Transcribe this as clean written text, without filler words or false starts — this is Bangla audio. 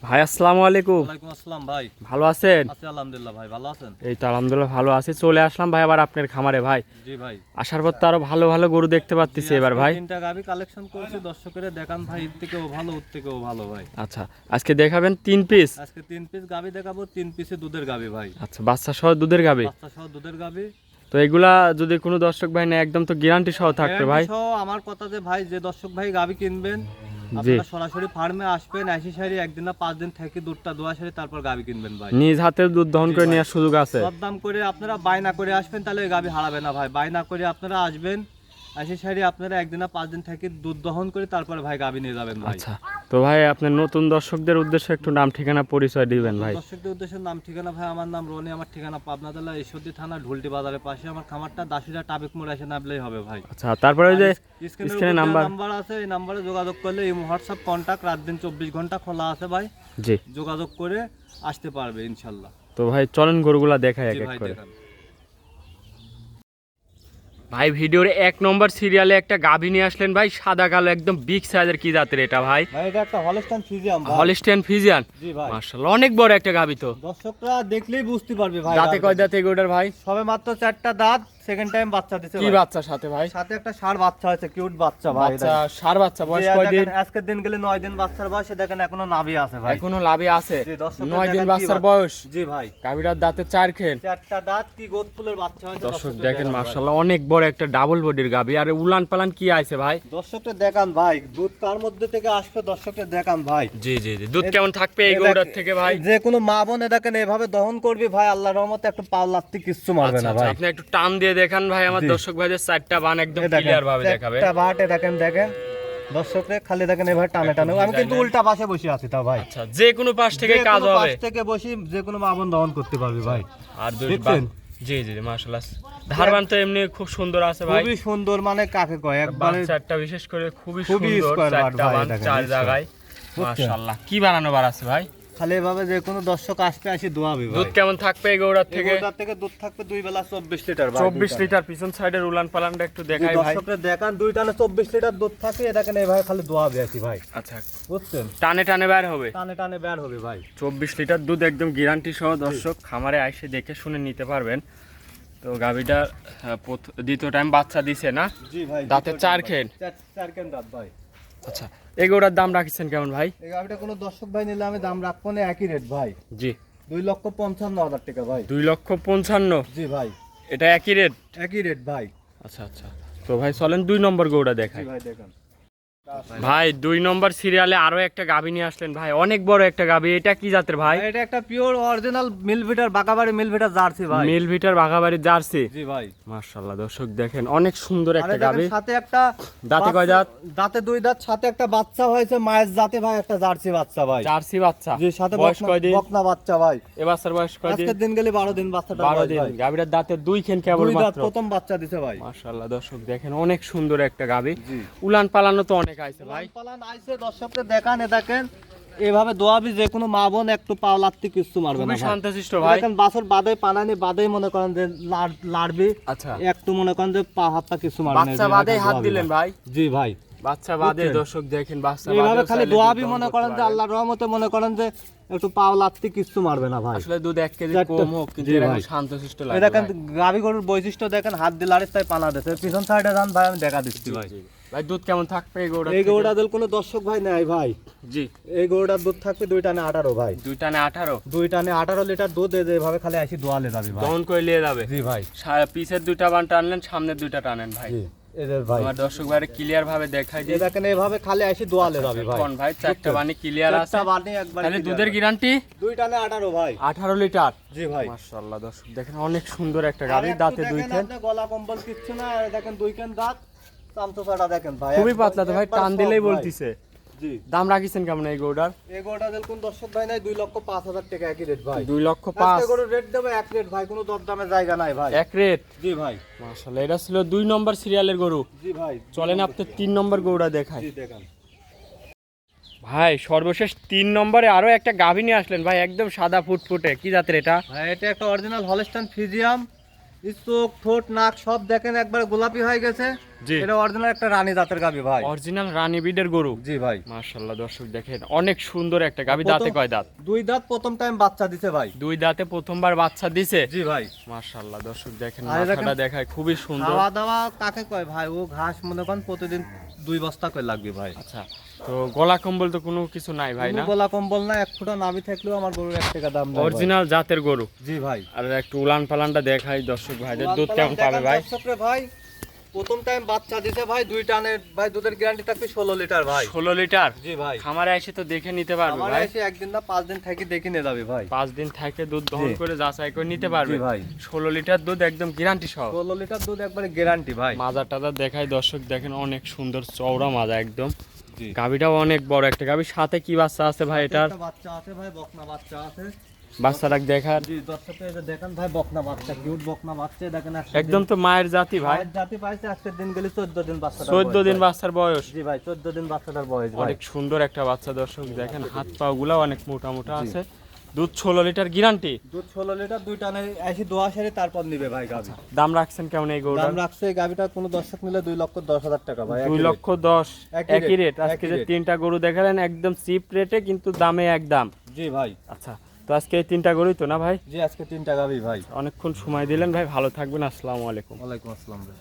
ভাই আসসালামু আলাইকুম। ওয়ালাইকুম আসসালাম ভাই। ভালো আছেন? আছি আলহামদুলিল্লাহ ভাই, ভালো আছেন? এই তো আলহামদুলিল্লাহ ভালো আছি। চলে আসলাম ভাই আবার আপনার খামারে ভাই। জি ভাই। আসার পর তো আরো ভালো ভালো গরু দেখতে পাচ্ছি এবার ভাই। তিনটা গাভী কালেকশন করেছি, দর্শকের দেখান ভাই, এর থেকেও ভালো ওর থেকেও ভালো ভাই। আচ্ছা, আজকে দেখাবেন 3 পিস? আজকে 3 পিস গাভী দেখাবো, 3 পিসে দুধের গাভী ভাই। আচ্ছা, বাচ্চা সহ দুধের গাবি? বাচ্চা সহ দুধের গাভী। তো এগুলা যদি কোনো দর্শক ভাই নেয় একদম তো গ্যারান্টি সহ থাকবে ভাই? সহ আমার কথা যে ভাই, যে দর্শক ভাই গাভী কিনবেন জি, আপনারা সরাসরি ফার্মে আসবেন, এসে সারি একদিন না 5 দিন থেকে দুধটা দোয়া সারি তারপর গাভী কিনবেন ভাই। নিজ হাতে দুধ দহন করে নেওয়ার সুযোগ আছে? দাম করে আপনারা বায়না করে আসবেন, তাহলে ওই গাভী হারাবে না ভাই। বায়না করে আপনারা আসবেন, এসে সারি আপনারা একদিন না 5 দিন থেকে দুধ দহন করে তারপরে ভাই গাভী নিয়ে যাবেন ভাই। আচ্ছা, তো ভাই আপনার নতুন দর্শকদের উদ্দেশ্যে একটু নাম ঠিকানা পরিচয় দিবেন ভাই। দর্শকদের উদ্দেশ্যে নাম ঠিকানা ভাই, আমার নাম রনি, আমার ঠিকানা পাবনা জেলা ঈশ্বরদী থানা ঢুলটি বাজারের পাশে আমার খামারটা, দাসুরিয়া টাবিক মোড় এসে নামলেই হবে ভাই। আচ্ছা, তারপরে ওই যে স্ক্রিনে নাম্বার আছে, এই নাম্বারে যোগাযোগ করলে এই হোয়াটসঅ্যাপ কন্টাক্ট রাত দিন 24 ঘন্টা খোলা আছে ভাই। জি, যোগাযোগ করে আসতে পারবে ইনশাল্লাহ। তো ভাই চলেন গরুগুলা দেখাই এক এক ভাই করে। দেখান। ভাই ভিডিওর 1 নম্বর সিরিয়ালে একটা গাভী নিয়ে আসলেন ভাই, সাদা কালো একদম বিগ সাইজের। কি জাতের এটা ভাই? ভাই এটা একটা হলস্টাইন ফ্রিজিয়ান ভাই। Holstein Friesian? জি ভাই। মাশাআল্লাহ, অনেক বড় একটা গাভী তো। দর্শকরা দেখলেই বুঝতে পারবে ভাই। দাঁতে কয় দাঁত এগুলোর ভাই? সবে মাত্র 4টা দাঁত, সেকেন্ড টাইম বাচ্চা দিছে কি ভাই। বাচ্চা সাথে ভাই? সাথে একটা ষাঁড় বাচ্চা হয়েছে, কিউট বাচ্চা ভাই। বাচ্চা ষাঁড় বাচ্চা, বয়স যে কয় দিন? দেখেন, আজকের দিন গেলে 9 দিন বাচ্চার বয়স, দেখেন এখনো নাভি আছে ভাই। এখনো লাভে আছে? জি, দর্শকরা 9 দিন দেখেন কি বাচ্চার বয়স। জি ভাই। গাভীটার দাঁতে 4 খেন। 4টা দাঁত, কি গোদ ফুলের বাচ্চা হয়েছে। দর্শক দেখেন মাশাআল্লাহ, অনেক বড় একটা ডাবল বডির গাভী। আর উলান পালান কি আছে ভাই? দর্শকদের দেখান ভাই, দুধ কার মধ্যে থেকে আসবে দর্শকদের দেখান ভাই। জি জি জি, দুধ কেমন থাকবে এই গরুটার থেকে ভাই? যে কোনো মা বোন দেখেন এভাবে দহন করবে ভাই, আল্লাহর রহমতে একটু পাও লাত্তি কিচ্ছু মারবে না আচ্ছা, ভাই। আপনি একটু টান দিয়ে দেখান ভাই আমার দর্শক ভাইদের। 4টা বান একদম ক্লিয়ার ভাবে দেখাবে। একটা বাটে দেখেন, দেখেন দর্শকরা খালি দেখেন এভাবে টানে টানে। আমি কিন্তু উল্টা পাশে বসে আছি তা ভাই। আচ্ছা, যে কোনো পাশ থেকে যে কাজ কোনো হবে? পাশ থেকে বসি যে কোনো মা বোন দহন করতে পারবে ভাই। আর দুই দেখছেন? জি জি জি, মাশাআল্লাহ। ধারবান তো এমনি খুব সুন্দর আছে ভাই। খুবই সুন্দর, মানে কাকে কয় একবারে। চারটা বিশেষ করে খুবই খুবই সুন্দর। স্কয়ার বাট 4টা ভাই, বান দেখেন, 4 স্কয়ার। জায়গায়। মাশাআল্লাহ, কি বানানো বার আছে ভাই? খালি এভাবে যে কোনো দর্শক আসতে আসি দোয়াবে ভাই। দুধ কেমন থাকবে এই গরুটার থেকে? এগুলোর থেকে দুধ থাকবে 2 বেলা 24 লিটার ভাই। 24 লিটার। পিছন সাইডের উলান পালানটা একটু দেখাই ভাই। দর্শকরা দেখান, 2 টানে 24 লিটার দুধ থাকে, এটাকে এভাবে খালি দোয়াবে আছি ভাই। আচ্ছা, বুঝছেন? টানে টানে বের হবে? টানে টানে বের হবে ভাই। 24 লিটার দুধ একদম গ্যারান্টি সহ। দর্শক খামারে এসে দেখে শুনে নিতে পারবেন। তো গাভীটা দ্বিতীয় টাইম বাচ্চা দিছে না? জি ভাই। দাঁতে 4 খেন। 4 কেন দাঁত ভাই। আচ্ছা, এই গরুটার দাম রাখিছেন কেমন ভাই? এই গাভিটা কোনো দর্শক ভাই নিলে আমি দাম রাখবো না, একই রেট ভাই। জি, 2,55,000 টাকা ভাই। 2,55,000? জি ভাই, এটা একই রেট? একই রেট ভাই। আচ্ছা আচ্ছা, তো ভাই চলেন 2 নম্বর গরুটা দেখাই। জি ভাই দেখেন ভাই 2 নম্বর সিরিয়ালে আরো একটা গাভী নিয়ে আসলেন ভাই, অনেক বড় একটা গাভী। এটা কি জাতের ভাই? এটা একটা পিওর অরিজিনাল মিলভিটার, বাগাবাড়ি মিলভিটার জার্সি ভাই। মিল ভিটার বাঘাবাড়ির জার্সি? জি ভাই। মাশাআল্লাহ, দর্শক দেখেন অনেক সুন্দর আরে একটা দেখেন, গাভী। সাথে একটা দাঁতে কয় দাঁত? দাঁতে 2 দাঁত, সাথে একটা বাচ্চা হয়েছে মায়ের জাতে ভাই, একটা জার্সি বাচ্চা ভাই। জার্সি বাচ্চা? জি, সাথে বয়স কয় দিন? বকনা বাচ্চা ভাই। এ বাচ্চার বয়স কয় দিন? আজকের দিন গেলে 12 দিন বাচ্চাটা 12 বয়স দিন। ভাই। গাভীটার দাঁতে 2 খেন কেবল 2 দাঁত মাত্র? প্রথম বাচ্চা দিছে ভাই। মাশাআল্লাহ, দর্শক দেখেন অনেক সুন্দর একটা গাভী। জি। উলান পালানো তো অনেক আইছে ভাই। পালান আইছে, দর্শকদের দেখান, দেখেন এভাবে দোয়াবি, যে কোনো মা বোন একটু পাও লাত্তি কিচ্ছু মারবে না খুবই ভাই। শান্তশিষ্ট ভাই। দেখেন বাছর বাদে পানানি বাদে মনে করেন যে লাড়বি, আচ্ছা, একটু মনে করেন যে পা হাত পা কিছু মারবে না। বাচ্চা বাদে হাত দিলেন ভাই? জি ভাই। বাচ্চা বাদে বুঝছেন? দর্শক দেখেন বাচ্চা এইভাবে বাদে খালি দোয়াবি, মনে করেন যে আল্লাহর রহমতে মনে করেন যে একটু পাও লাত্তি কিচ্ছু মারবে না ভাই। আসলে দুধ 1 কেজি চারটে- কম হোক কিন্তু জি এরকম ভাই। শান্তশিষ্ট এই লাগে দেখেন ভাই। গাভী গরুর বৈশিষ্ট্য দেখেন, হাত দিলে আরে তাই পানা দিতে, পিছন সাইডে যান ভাই, আমি দেখা দিচ্ছি ভাই। ভাই দুধ কেমন থাকবে এই গরুটার এই থেকে? গরুটা দিল কোনো দর্শক ভাই নাই ভাই। জি, এই গরুটার দুধ থাকবে 2 টানে 18 ভাই। 2 টানে 18? 2 টানে 18 লিটার দুধ, এভাবে খালি আসি দোয়ালে যাবে ভাই। দহন করে নিয়ে যাবে? জি ভাই। পিছের 2টা বান টানলেন, সামনের 2টা টানেন ভাই। জি এদের ভাই। আমার দর্শক ভাইরে ক্লিয়ার ভাবে দেখাই এই দিই। দেখেন এইভাবে খালি আসি দোয়ালে যাবে ভাই। কোন ভাই 4টা বানি ক্লিয়ার আছে? 4টা বানি একবার। তাহলে দুধের গ্যারান্টি? 2 টানে 18 ভাই। 18 লিটার? জি ভাই। মাশাআল্লাহ, দর্শক দেখেন অনেক সুন্দর একটা আর গাভী, একটু দাঁতে 2 দেখেন খেন। আপনি, গলা কম্বল কিচ্ছু না, আর দেখেন 2 কেন দাঁত, চামচোসাটা দেখেন ভাই। খুবই পাতলা তো ভাই, একবার টান দিলেই সব ভাই। বলতিছে। জি। দাম রাখিছেন কেমন এই গরুটার? এই গরুটা দিল কোন দর্শক ভাই নাই, 2,05,000 টাকা একই রেট ভাই। 2,05,000? আজকে গরুর রেট দেবে এক রেট ভাই, কোনো দরদামের জায়গা নাই ভাই। এক রেট? জি ভাই। মাশাআল্লাহ, এটা ছিল 2 নম্বর সিরিয়ালের গরু। জি ভাই। চলেন আপনি 3 নম্বর গরুটা দেখাই। জি দেখেন ভাই সর্বশেষ 3 নম্বরে আরো একটা গাভী নিয়ে আসলেন ভাই, একদম সাদা ফুটফুটে। কি জাতের এটা? ভাই, এটা একটা অরিজিনাল হলস্টাইন ফ্রিজিয়াম, এই চোখ ঠোঁট নাক সব দেখেন একবার গোলাপি হয়ে গেছে। জি। এটা অরিজিনাল একটা রানী জাতের গাবি ভাই। অরিজিনাল রানী বিডের গরু। জি ভাই। মাশাআল্লাহ দর্শক দেখেন অনেক সুন্দর একটা গাবি। দাঁতে কয় দাঁত? 2 দাঁত, প্রথম টাইম বাচ্চা দিছে ভাই। 2 দাঁতে প্রথমবার বাচ্চা দিছে। জি ভাই। মাশাআল্লাহ দর্শক দেখেন আর দেখেন, মাথাটা দেখায় খুবই সুন্দর। খাওয়া দাওয়া কাকে কয় ভাই? ও ঘাস মনে করেন প্রতিদিন 2 বস্তা করে লাগবে ভাই। আচ্ছা, তো গলা কম্বল তো কোনো কিছু নাই ভাই না? কোনো গলা কম্বল না, 1 ফুটা নাভি থাকলেও আমার গরুর 1 টাকা দাম নাই। অরিজিনাল জাতের গরু। জি ভাই। আর একটু উলান পালানটা দেখাই দর্শক ভাইদের। দুধ কেমন পাবে ভাই? দর্শকরে ভাই, প্রথম টাইম বাচ্চা দিছে ভাই, 2 টানের ভাই দুধের গ্যারান্টি থাকবে 16 লিটার ভাই। 16 লিটার? জি ভাই। খামারে এসে তো দেখে নিতে পারবে আমার ভাই? এসে একদিন না 5 দিন থেকে দেখে নিয়ে যাবে ভাই। 5 দিন থেকে দুধ দহন জি। করে যাচাই করে নিতে পারবে জি ভাই। 16 লিটার দুধ একদম গ্যারান্টি সহ। 16 লিটার দুধ একবারে গ্যারান্টি ভাই। মাজা টাজা দেখাই দর্শক দেখেন অনেক সুন্দর চওড়া মাজা একদম। জি। গাবিটাও অনেক বড় একটা গাবি। সাথে কি বাচ্চা আছে ভাই এটার? একটা বাচ্চা আছে ভাই, বকনা বাচ্চা আছে। বাচ্চাটা দেখার। জি, দর্শকরা এই যে দেখেন ভাই, বকনা বাচ্চা, কিউট বকনা বাচ্চা দেখেন। একদম তো মায়ের জাতি ভাই। ভাই জাতি পাইছে আজকের দিন গেলে 14 দিন বাচ্চাটার 14 দিন বয়স ভাই। বাচ্চার বয়স। জি ভাই, 14 দিন বাচ্চাটার বয়স ভাই। অনেক সুন্দর একটা বাচ্চা দর্শক দেখেন। হাত পা গুলা অনেক মোটা মোটা আছে। দুধ 16 লিটার গ্যারান্টি। দুধ 16 লিটার, 2 টানে এসে দোয়া সেরে তারপর নিবে ভাই গাবি। দাম রাখছেন কেমন এই গরুটার? দাম রাখছে এই গাবিটা কোনো দর্শক নিলে 2,10,000 টাকা ভাই। 2,10,000 একই একই রেট। rate, আজকে একই যে rate। 3টা গরু দেখালেন একদম চিপ রেটে, কিন্তু দামে একদম। জি ভাই। আচ্ছা, তো আজকে এই 3টা গরুই তো না ভাই? জি, আজকে 3টা গাবি ভাই। অনেকক্ষণ সময় দিলেন ভাই, ভালো থাকবেন। আসসালামু আলাইকুম। ওয়ালাইকুম আসসালাম ভাই।